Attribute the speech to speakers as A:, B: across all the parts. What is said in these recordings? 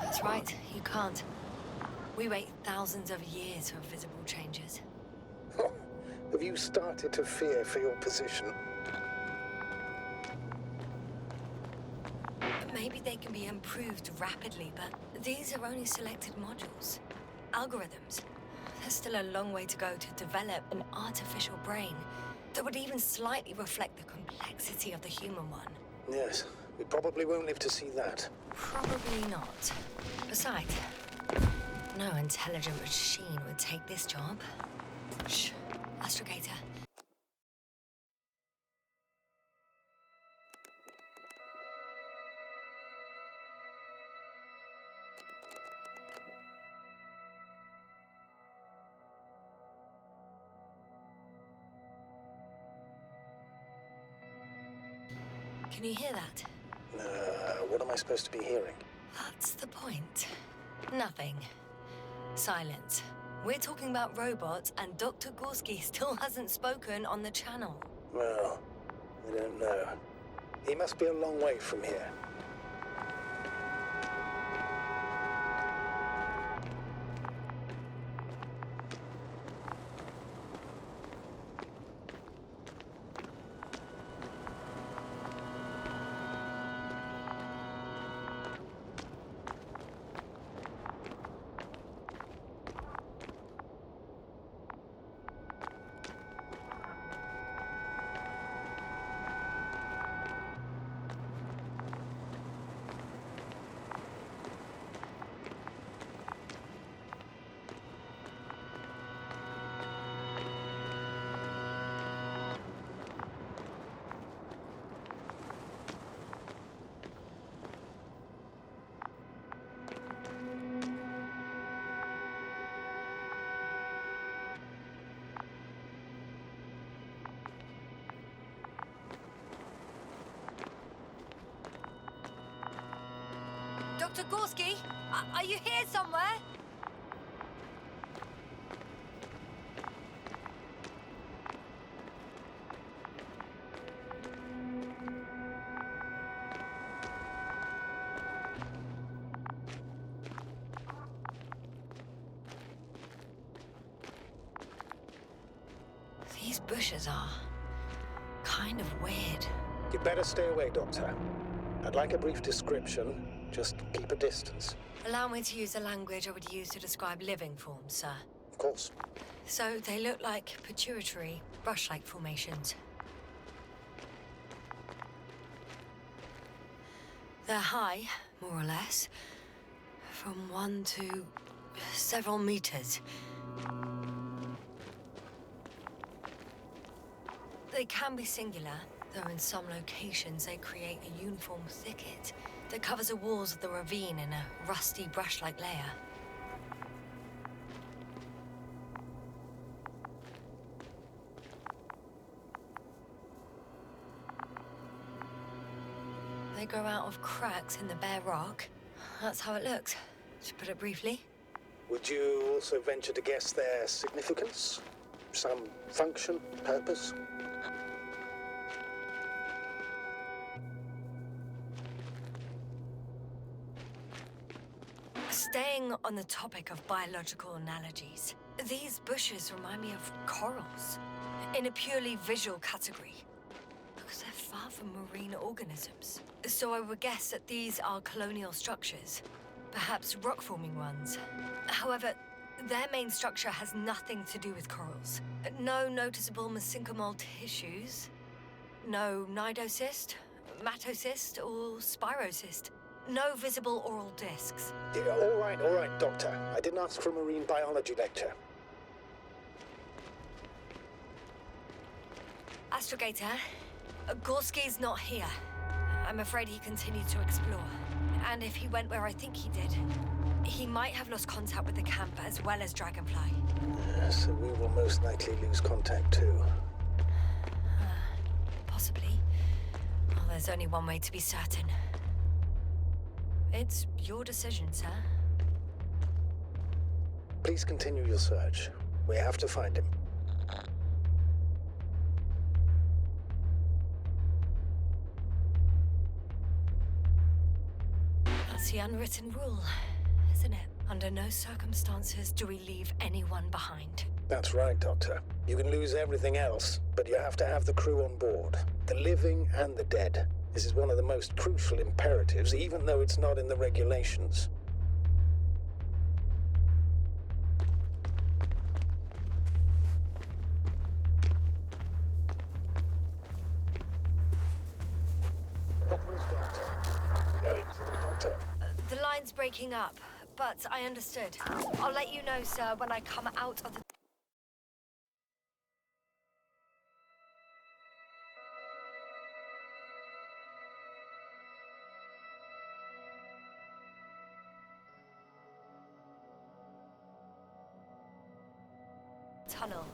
A: That's right, you can't. We wait thousands of years for visible changes.
B: Have you started to fear for your position?
A: Maybe they can be improved rapidly, but these are only selected modules. Algorithms. There's still a long way to go to develop an artificial brain that would even slightly reflect the complexity of the human one.
B: Yes, we probably won't live to see that.
A: Probably not. Besides, no intelligent machine would take this job. Shh, Astrogator. Can you hear that?
B: What am I supposed to be hearing?
A: That's the point. Nothing. Silence. We're talking about robots, and Dr. Gorski still hasn't spoken on the channel.
B: Well, I don't know. He must be a long way from here.
A: Dr. Gorski, are you here somewhere? These bushes are kind of weird.
B: You'd better stay away, Doctor. I'd like a brief description. Just keep a distance.
A: Allow me to use the language I would use to describe living forms, sir.
B: Of course.
A: So they look like pituitary, brush-like formations. They're high, more or less, from 1 to several meters. They can be singular, though in some locations they create a uniform thicket that covers the walls of the ravine in a rusty brush-like layer. They grow out of cracks in the bare rock. That's how it looks, to put it briefly.
B: Would you also venture to guess their significance? Some function, purpose?
A: Staying on the topic of biological analogies, these bushes remind me of corals, in a purely visual category, because they're far from marine organisms. So I would guess that these are colonial structures, perhaps rock-forming ones. However, their main structure has nothing to do with corals. No noticeable mesenchymal tissues, no nidocyst, matocyst, or spirocyst. No visible oral discs.
B: Yeah, all right, Doctor. I didn't ask for a marine biology lecture.
A: Astrogator, Gorski's not here. I'm afraid he continued to explore. And if he went where I think he did, he might have lost contact with the camp as well as Dragonfly.
B: So we will most likely lose contact too.
A: Possibly. Well, there's only one way to be certain. It's your decision, sir.
B: Please continue your search. We have to find him.
A: That's the unwritten rule, isn't it? Under no circumstances do we leave anyone behind.
B: That's right, Doctor. You can lose everything else, but you have to have the crew on board. The living and the dead. This is one of the most crucial imperatives, even though it's not in the regulations. Hopper's Doctor. Going to the Doctor.
A: The line's breaking up, but I understood. I'll let you know, sir, when I come out of the... tunnel.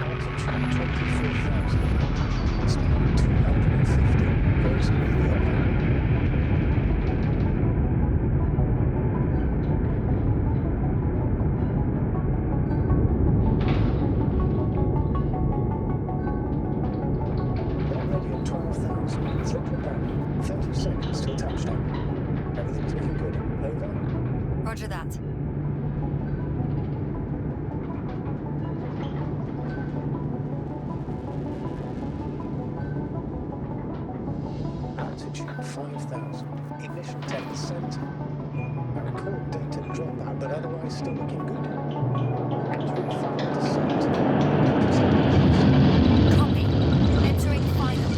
B: Altitude 24,000. Speed 250. Goes immediately up. Already at 12,000. It's looking about 30 seconds till touchdown. Everything's looking good. Over.
A: Roger that.
B: Altitude 5,000. Ignition 10%. I record data dropout, but otherwise still looking good. Entering final descent.
A: Copy. Entering final.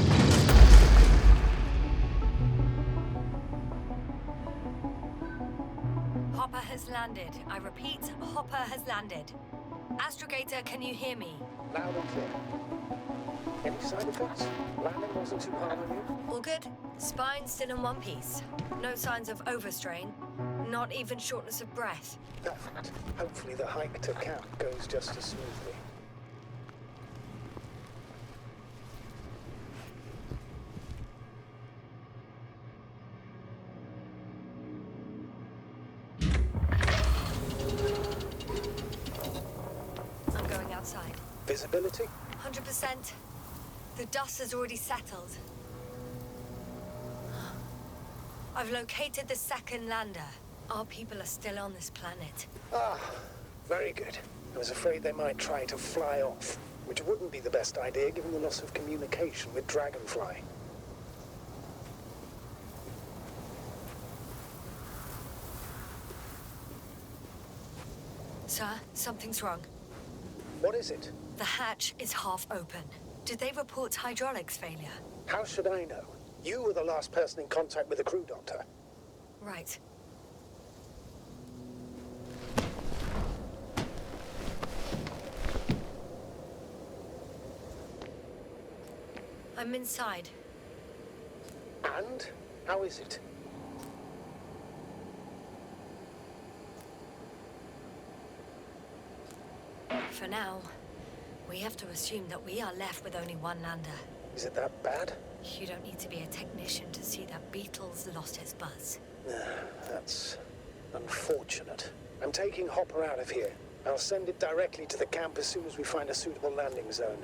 A: Hopper has landed. I repeat, Hopper has landed. Astrogator, can you hear me?
B: Loud and clear. Any side effects? Landing wasn't too hard on you?
A: All good? Spine still in one piece. No signs of overstrain. Not even shortness of breath.
B: Perfect. Hopefully the hike to camp goes just as smoothly.
A: I'm going outside.
B: Visibility?
A: 100%. The dust has already settled. I've located the second lander. Our people are still on this planet.
B: Ah, very good. I was afraid they might try to fly off, which wouldn't be the best idea given the loss of communication with Dragonfly.
A: Sir, something's wrong.
B: What is it?
A: The hatch is half open. Did they report hydraulics failure?
B: How should I know? You were the last person in contact with the crew, Doctor.
A: Right. I'm inside.
B: And? How is it?
A: For now, we have to assume that we are left with only one lander.
B: Is it that bad?
A: You don't need to be a technician to see that Beetle's lost his buzz.
B: That's unfortunate. I'm taking Hopper out of here. I'll send it directly to the camp as soon as we find a suitable landing zone.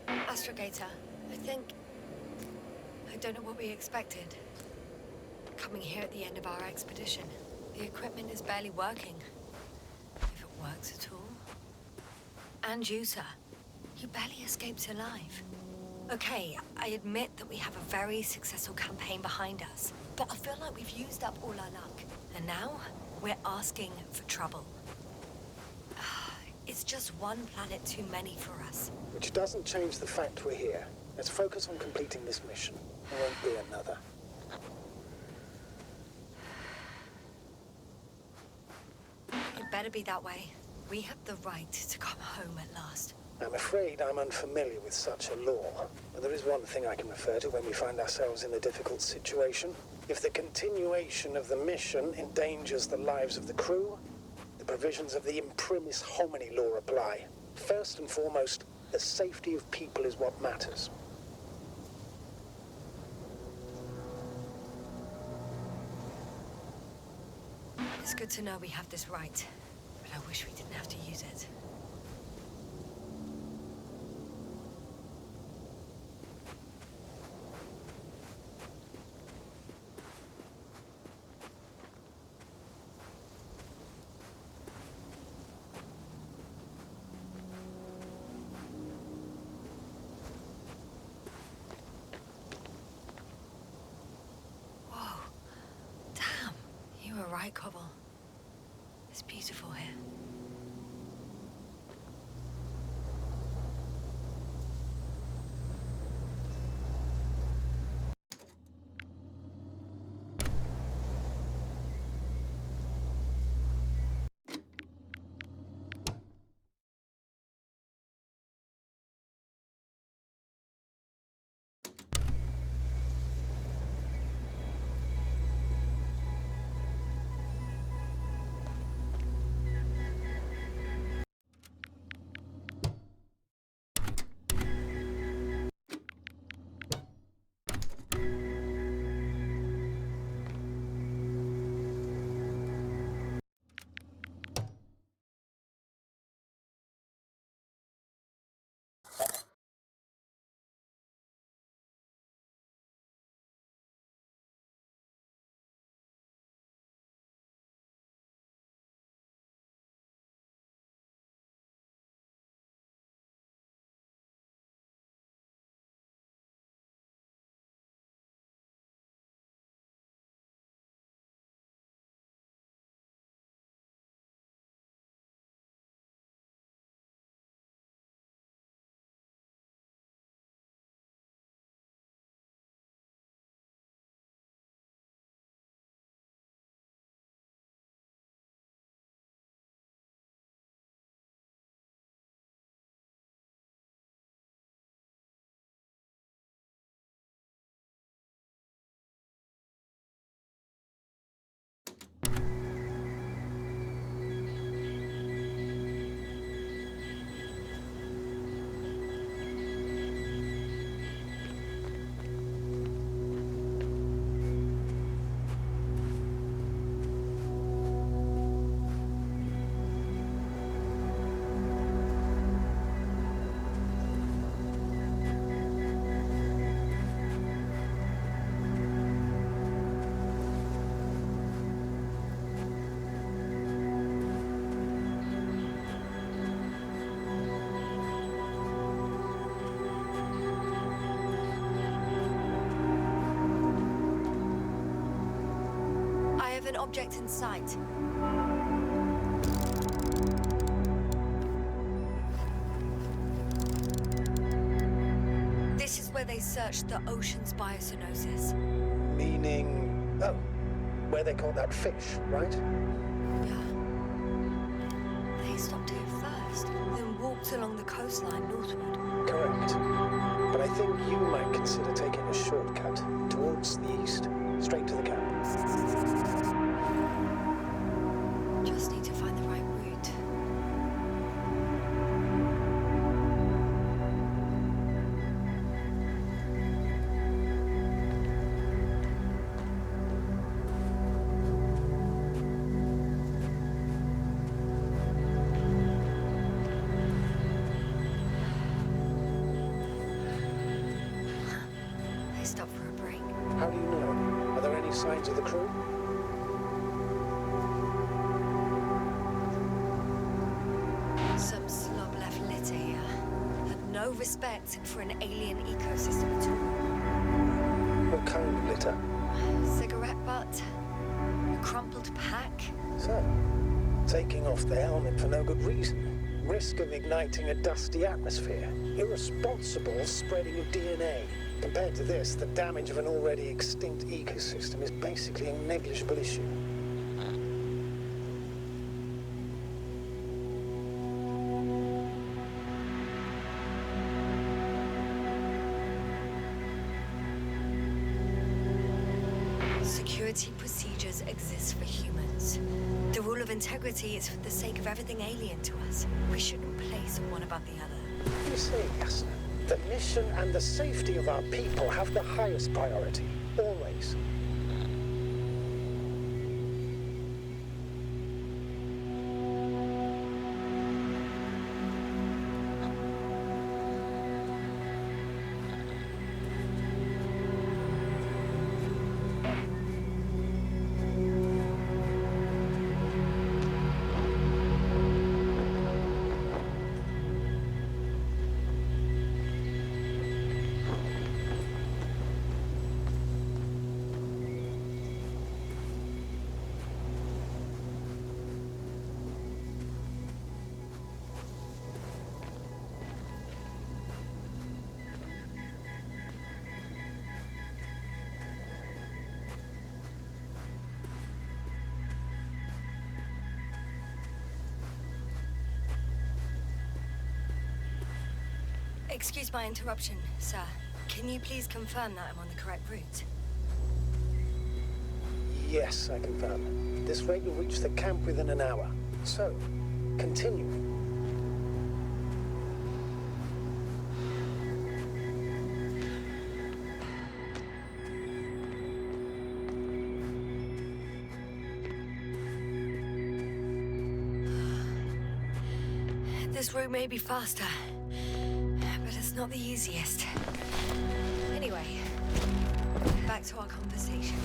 A: Astrogator, I don't know what we expected. Coming here at the end of our expedition. The equipment is barely working. If it works at all. And you, sir. You barely escaped alive. Okay, I admit that we have a very successful campaign behind us. But I feel like we've used up all our luck. And now, we're asking for trouble. It's just one planet too many for us.
B: Which doesn't change the fact we're here. Let's focus on completing this mission. There won't be another.
A: It better be that way. We have the right to come home at last.
B: I'm afraid I'm unfamiliar with such a law, but there is one thing I can refer to when we find ourselves in a difficult situation. If the continuation of the mission endangers the lives of the crew, the provisions of the imprimis homini law apply. First and foremost, the safety of people is what matters.
A: It's good to know we have this right, but I wish we didn't have to use it. Whoa. Damn. You were right, Cobble. It's beautiful here. I have an object in sight. This is where they searched the ocean's biosynosis.
B: Meaning... oh, where they caught that fish, right?
A: Yeah. They stopped here first, then walked along the coastline northward.
B: Correct. But I think you might consider taking a shortcut towards the east, straight to the camp.
A: Just need to find the right route. They stopped for a break.
B: How do you know? Are there any signs of the crew?
A: Some slob left litter here. Had no respect for an alien ecosystem at all.
B: What kind of litter?
A: Cigarette butt, a crumpled pack.
B: So, taking off the helmet for no good reason. Risk of igniting a dusty atmosphere. Irresponsible spreading of DNA. Compared to this, the damage of an already extinct ecosystem is basically a negligible issue.
A: Security procedures exist for humans. The rule of integrity is for the sake of everything alien to us. We shouldn't place one above the other.
B: You see, Yasna, the mission and the safety of our people have the highest priority, always.
A: Excuse my interruption, sir. Can you please confirm that I'm on the correct route?
B: Yes, I confirm. This way you'll reach the camp within an hour. So, continue.
A: This route may be faster, but it's not the easiest. Anyway, back to our conversation.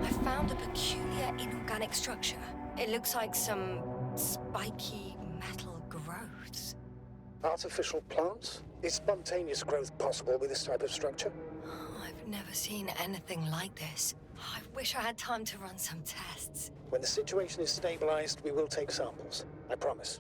A: I found a peculiar inorganic structure. It looks like some spiky metal growths.
B: Artificial plants? Is spontaneous growth possible with this type of structure?
A: Oh, I've never seen anything like this. I wish I had time to run some tests.
B: When the situation is stabilized, we will take samples. I promise.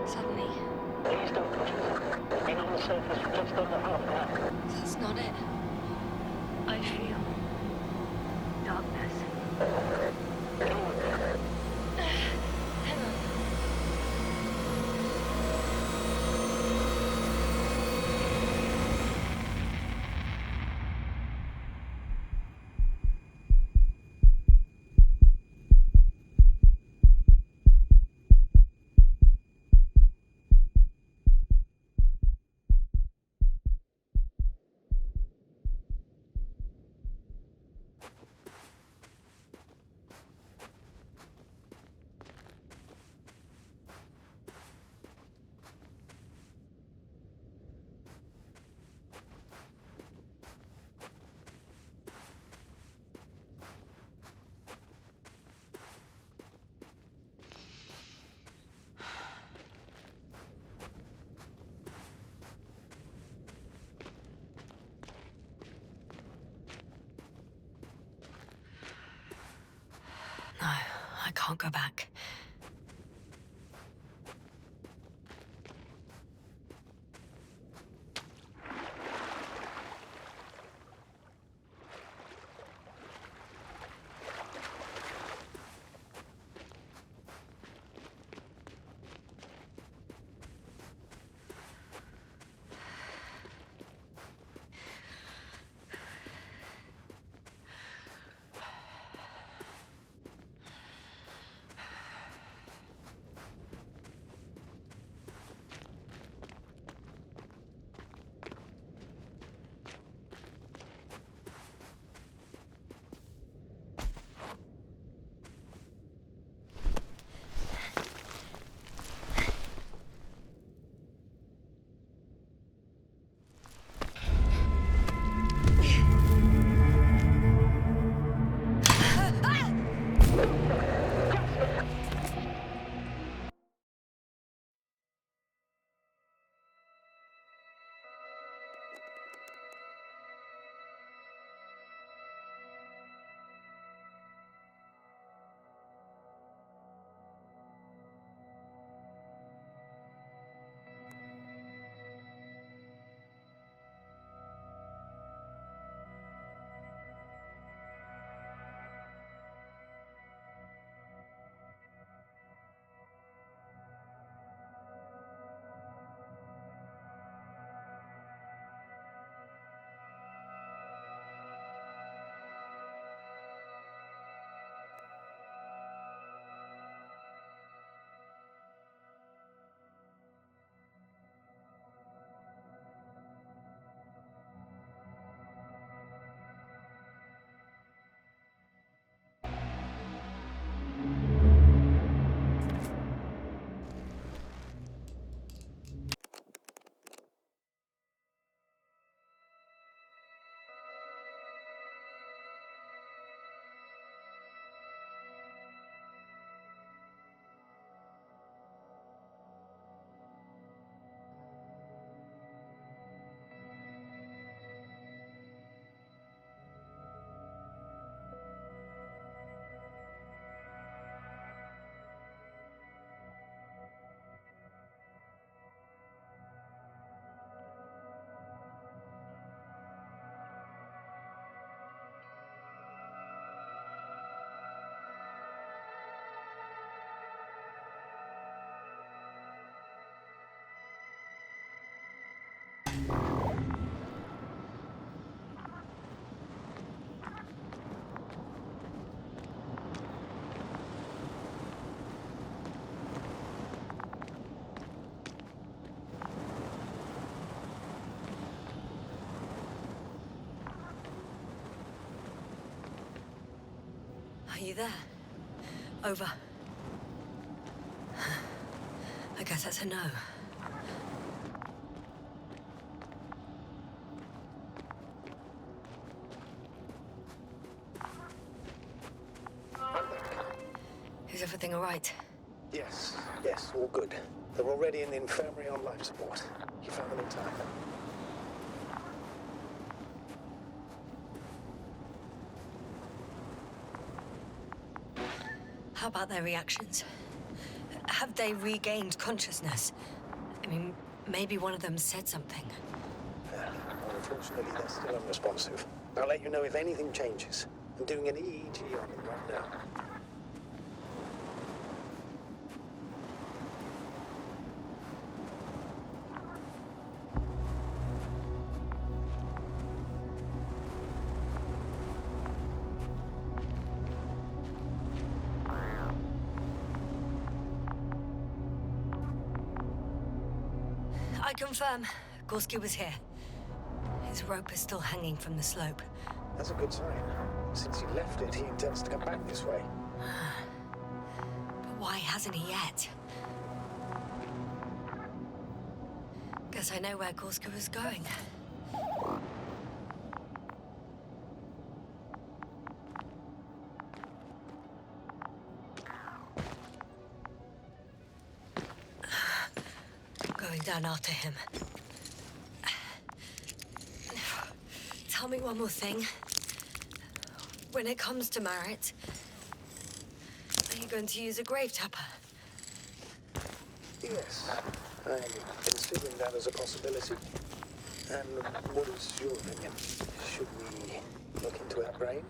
A: Suddenly.
C: Please don't push it. Been on the surface for just under half an hour.
A: That's not it. I feel darkness. Hang on. No, I can't go back. Are you there? Over. I guess that's a no. Is everything all right?
B: Yes, all good. They're already in the infirmary on life support. You found them in time.
A: How about their reactions? Have they regained consciousness? I mean, maybe one of them said something.
B: Unfortunately, they're still unresponsive. I'll let you know if anything changes. I'm doing an EEG on them right now.
A: I confirm, Gorski was here. His rope is still hanging from the slope.
B: That's a good sign. Since he left it, he intends to come back this way.
A: But why hasn't he yet? Guess I know where Gorski was going. Going down after him. Tell me one more thing. When it comes to Marit, are you going to use a grave tapper?
B: Yes, I'm considering that as a possibility. And what is your opinion? Should we look into our brain?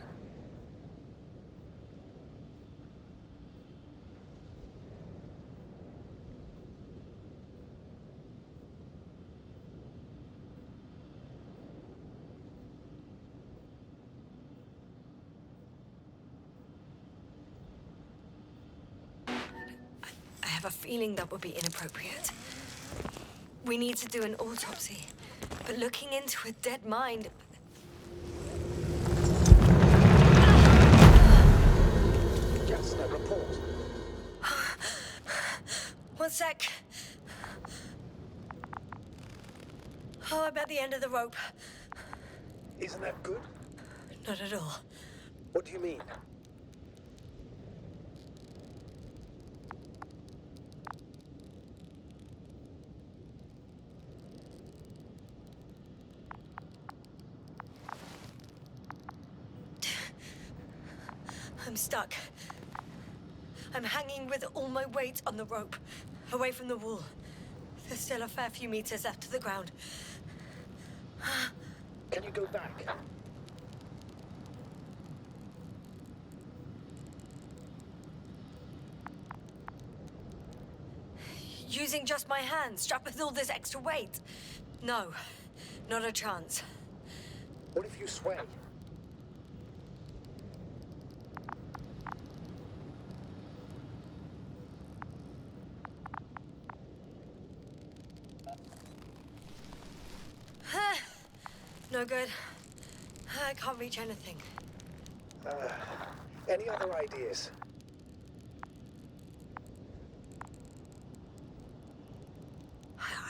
A: I have a feeling that would be inappropriate. We need to do an autopsy, but looking into a dead mind...
B: Just a report.
A: One sec. Oh, I'm at the end of the rope.
B: Isn't that good?
A: Not at all.
B: What do you mean?
A: I'm stuck. I'm hanging with all my weight on the rope, away from the wall. There's still a fair few meters left to the ground.
B: Can you go back?
A: Using just my hands, strapped with all this extra weight? No, not a chance.
B: What if you sway?
A: No good. I can't reach anything.
B: Any other ideas?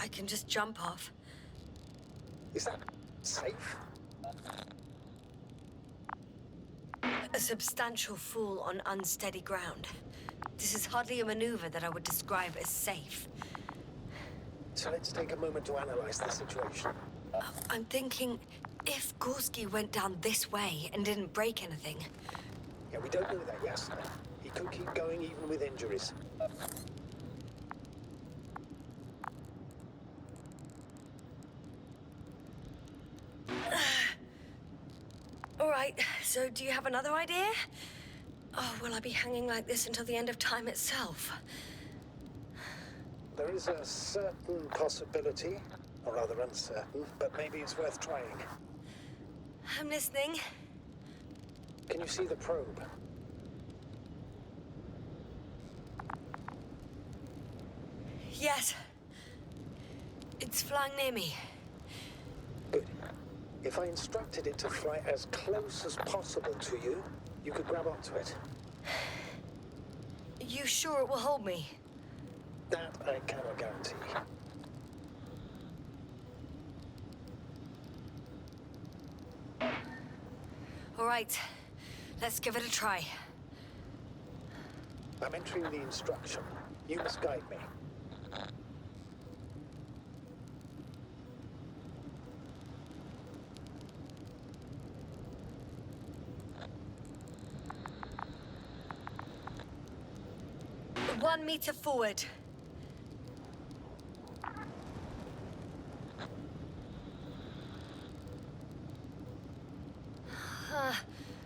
A: I can just jump off.
B: Is that safe?
A: A substantial fall on unsteady ground. This is hardly a maneuver that I would describe as safe.
B: So let's take a moment to analyze the situation.
A: I'm thinking, if Gorski went down this way and didn't break anything...
B: Yeah, we don't know that, Yasna. He could keep going even with injuries.
A: All right, so do you have another idea? Oh, will I be hanging like this until the end of time itself?
B: There is a certain possibility, or rather uncertain, but maybe it's worth trying.
A: I'm listening.
B: Can you see the probe?
A: Yes. It's flying near me.
B: Good. If I instructed it to fly as close as possible to you, you could grab onto it.
A: You sure it will hold me?
B: That I cannot guarantee.
A: All right, let's give it a try.
B: I'm entering the instruction. You must guide me.
A: One meter forward.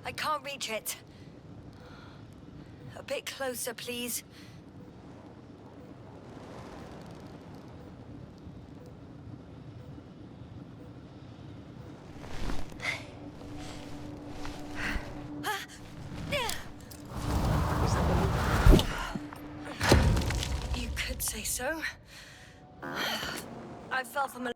A: I can't reach it. A bit closer, please. You could say so. I fell from a...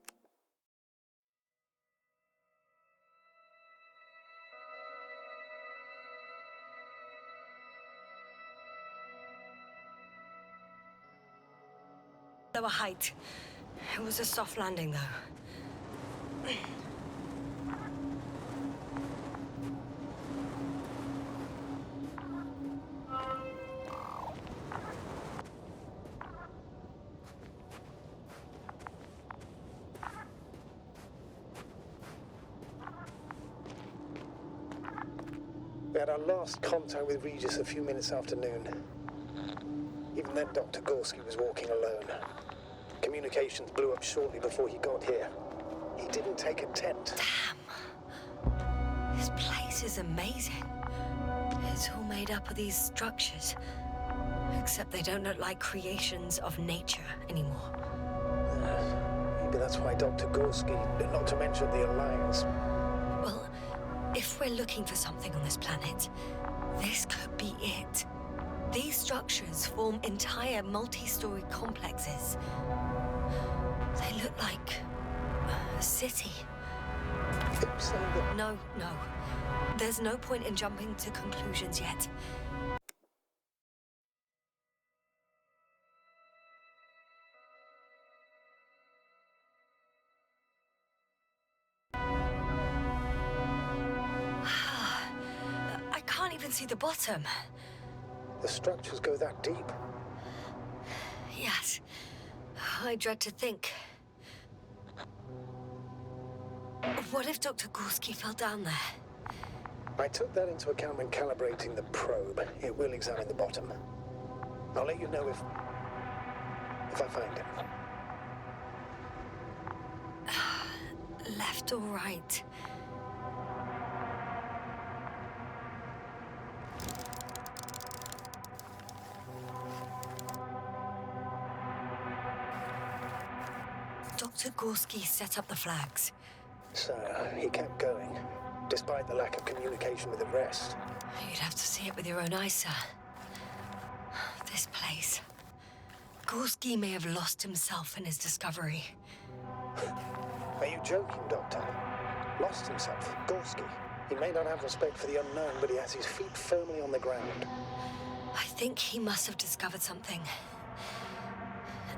A: lower height. It was a soft landing, though.
B: We had our last contact with Regis a few minutes after noon. Even then, Dr. Gorski was walking alone. Communications blew up shortly before he got here. He didn't take a tent.
A: Damn. This place is amazing. It's all made up of these structures. Except they don't look like creations of nature anymore.
B: Maybe that's why Dr. Gorski, not to mention the Alliance.
A: Well, if we're looking for something on this planet, this could be it. These structures form entire multi-story complexes. They look like a city.
B: You're saying that...
A: No. There's no point in jumping to conclusions yet. I can't even see the bottom.
B: The structures go that deep.
A: Yes. I dread to think. What if Dr. Gorski fell down there?
B: I took that into account when calibrating the probe. It will examine the bottom. I'll let you know if I find him.
A: Left or right? Dr. Gorski set up the flags.
B: So, he kept going, despite the lack of communication with the rest.
A: You'd have to see it with your own eyes, sir. This place. Gorski may have lost himself in his discovery.
B: Are you joking, Doctor? Lost himself, Gorski. He may not have respect for the unknown, but he has his feet firmly on the ground.
A: I think he must have discovered something.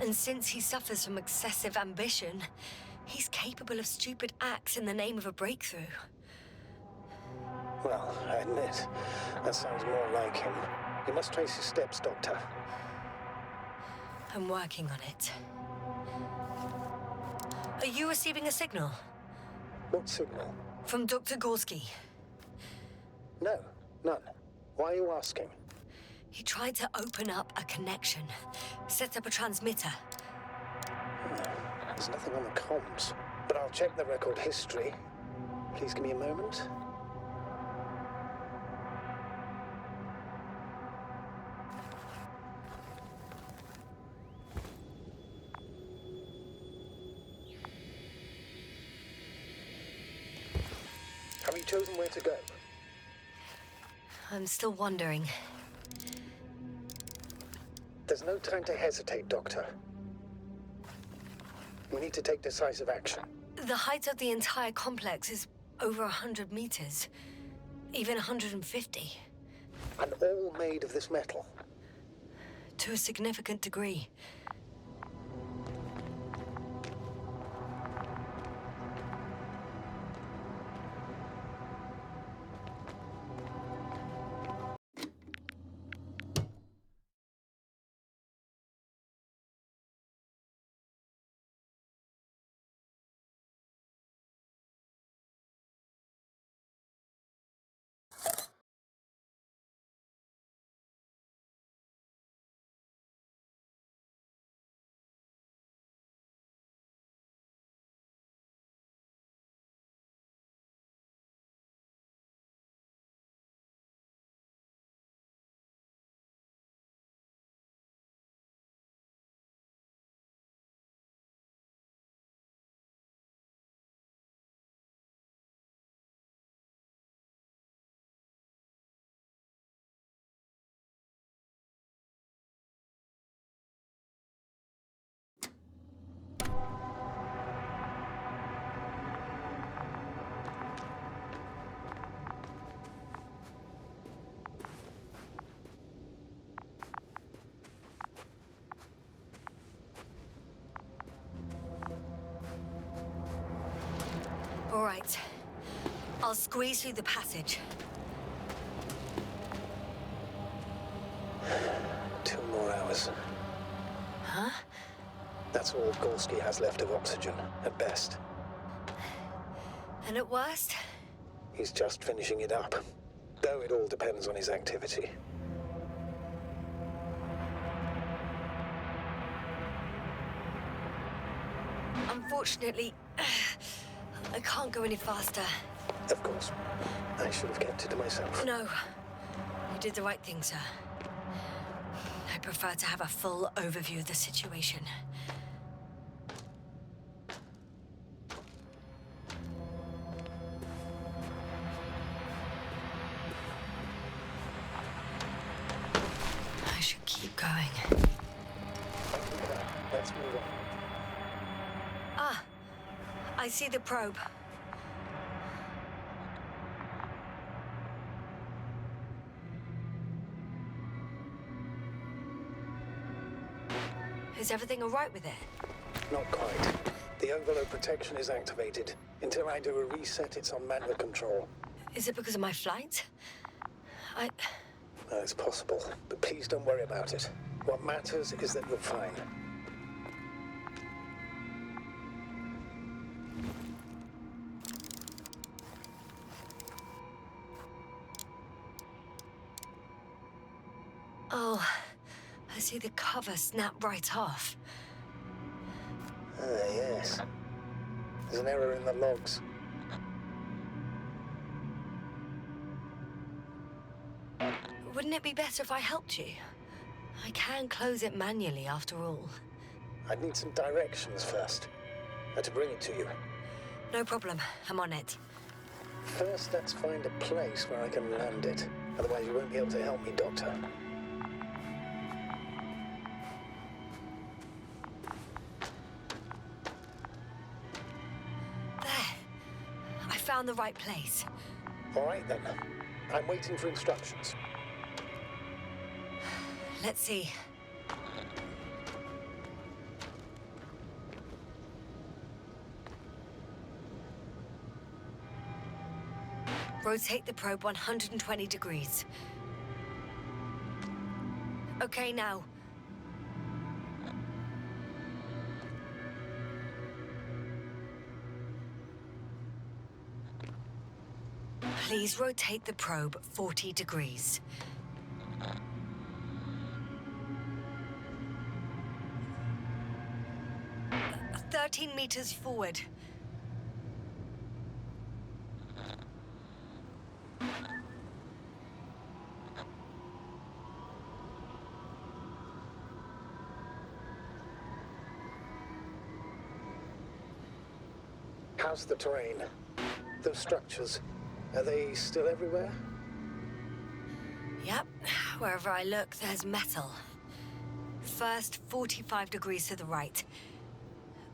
A: And since he suffers from excessive ambition, he's capable of stupid acts in the name of a breakthrough.
B: Well, I admit, that sounds more like him. You must trace his steps, Doctor.
A: I'm working on it. Are you receiving a signal?
B: What signal?
A: From Dr. Gorski.
B: No, none. Why are you asking?
A: He tried to open up a connection, set up a transmitter.
B: There's nothing on the comms, but I'll check the record history. Please give me a moment. Have you chosen where to go?
A: I'm still wondering.
B: There's no time to hesitate, Doctor. We need to take decisive action.
A: The height of the entire complex is over 100 meters. Even 150.
B: And all made of this metal.
A: To a significant degree. All right. I'll squeeze through the passage.
B: 2 more hours.
A: Huh?
B: That's all Gorski has left of oxygen, at best.
A: And at worst?
B: He's just finishing it up. Though it all depends on his activity.
A: Unfortunately, I can't go any faster.
B: Of course. I should have kept it to myself.
A: No. You did the right thing, sir. I prefer to have a full overview of the situation. I should keep going.
B: Let's move on.
A: Ah, I see the probe. Is everything all right with it?
B: Not quite. The overload protection is activated. Until I do a reset, it's on manual control.
A: Is it because of my flight?
B: It's possible, but please don't worry about it. What matters is that you're fine.
A: Oh, I see the cover snap right off.
B: Yes. There's an error in the logs.
A: Wouldn't it be better if I helped you? I can close it manually, after all.
B: I'd need some directions first. To bring it to you.
A: No problem. I'm on it.
B: First, let's find a place where I can land it. Otherwise, you won't be able to help me, Doctor.
A: There. I found the right place.
B: All right, then. I'm waiting for instructions.
A: Let's see. Rotate the probe 120 degrees. Okay, now. Please rotate the probe 40 degrees. 13 meters forward.
B: How's the terrain? Those structures, are they still everywhere?
A: Yep, wherever I look, there's metal. First, 45 degrees to the right.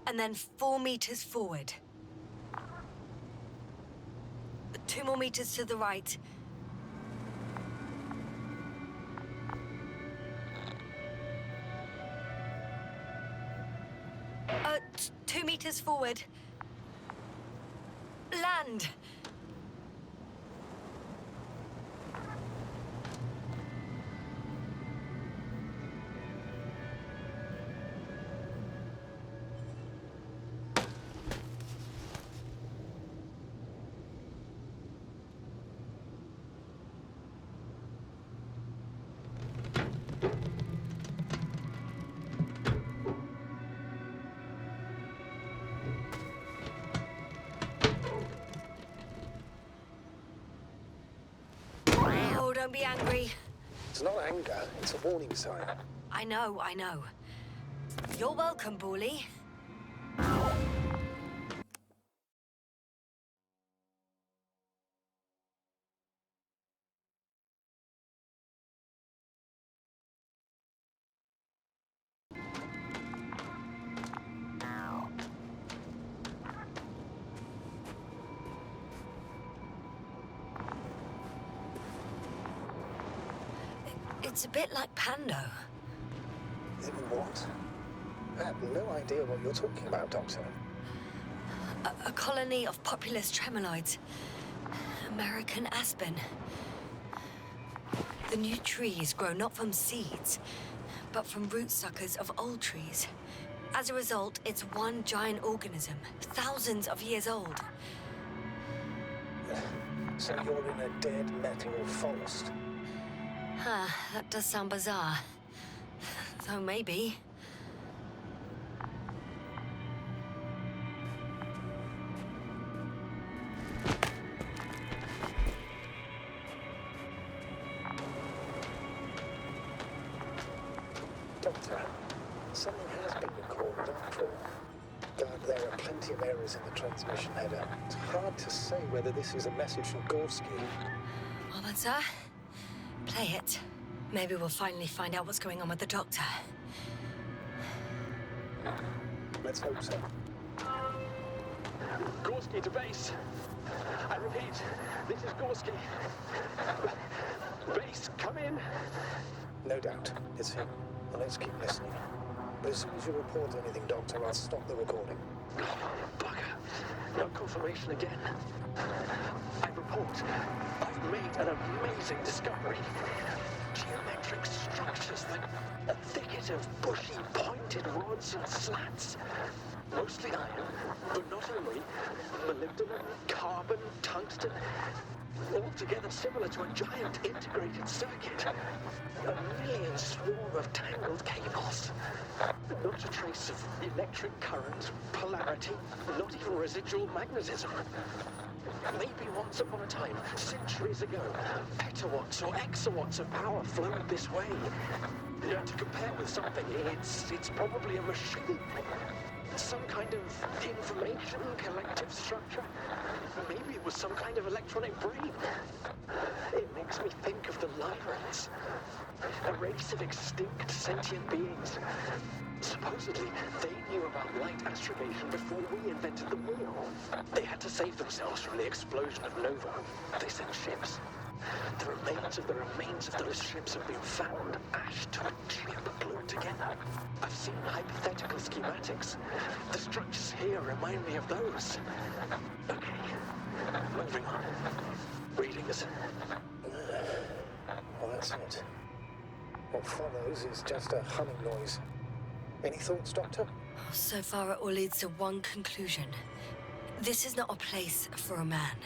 A: And then 4 meters forward. 2 more meters to the right. About 2 meters forward. Land! Oh, don't be angry.
B: It's not anger, it's a warning sign.
A: I know, I know. You're welcome, Bully. It's a bit like Pando.
B: What? I have no idea what you're talking about, Doctor.
A: A colony of populous tremoloids. American aspen. The new trees grow not from seeds, but from root suckers of old trees. As a result, it's one giant organism, thousands of years old.
B: So you're in a dead metal forest?
A: Huh, that does sound bizarre. Though maybe.
B: Doctor, something has been recorded after all. But there are plenty of errors in the transmission header. It's hard to say whether this is a message from Gorski.
A: Well then, sir, play it. Maybe we'll finally find out what's going on with the Doctor.
B: Let's hope so.
D: Gorski to base. I repeat, this is Gorski. Base, come in.
B: No doubt, it's him. Well, let's keep listening. But as soon as you report anything, Doctor, I'll stop the recording.
D: Bugger. No confirmation again. I report. I've made an amazing discovery. Geometric structures like a thicket of bushy, pointed rods and slats. Mostly iron, but not only. Molybdenum, carbon, tungsten. All together similar to a giant integrated circuit. A million swarm of tangled cables. Not a trace of electric current, polarity, not even residual magnetism. Maybe once upon a time, centuries ago, petawatts or exawatts of power flowed this way. To compare with something, it's probably a machine. Some kind of information collective structure. Maybe it was some kind of electronic brain. It makes me think of the Lyrans, a race of extinct sentient beings. Supposedly, they knew about light astrogation before we invented the wheel. They had to save themselves from the explosion of Nova. They sent ships. The remains of those ships have been found, ashed to a chip glued together. I've seen hypothetical schematics. The structures here remind me of those. Okay, moving on. Readings.
B: Well, that's it. What follows is just a humming noise. Any thoughts, Doctor?
A: So far, it all leads to one conclusion. This is not a place for a man.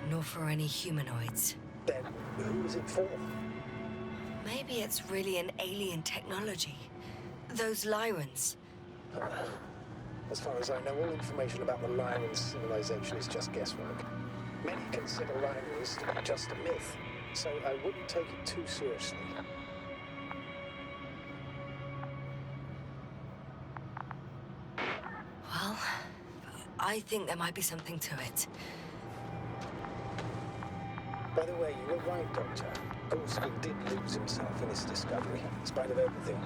A: Nor for any humanoids.
B: Then who is it for?
A: Maybe it's really an alien technology. Those Lyrans.
B: As far as I know, all information about the Lyran civilization is just guesswork. Many consider Lyrans to be just a myth, so I wouldn't take it too seriously.
A: Well, I think there might be something to it.
B: By the way, you were right, Doctor. Gorski did lose himself in his discovery, in spite of everything.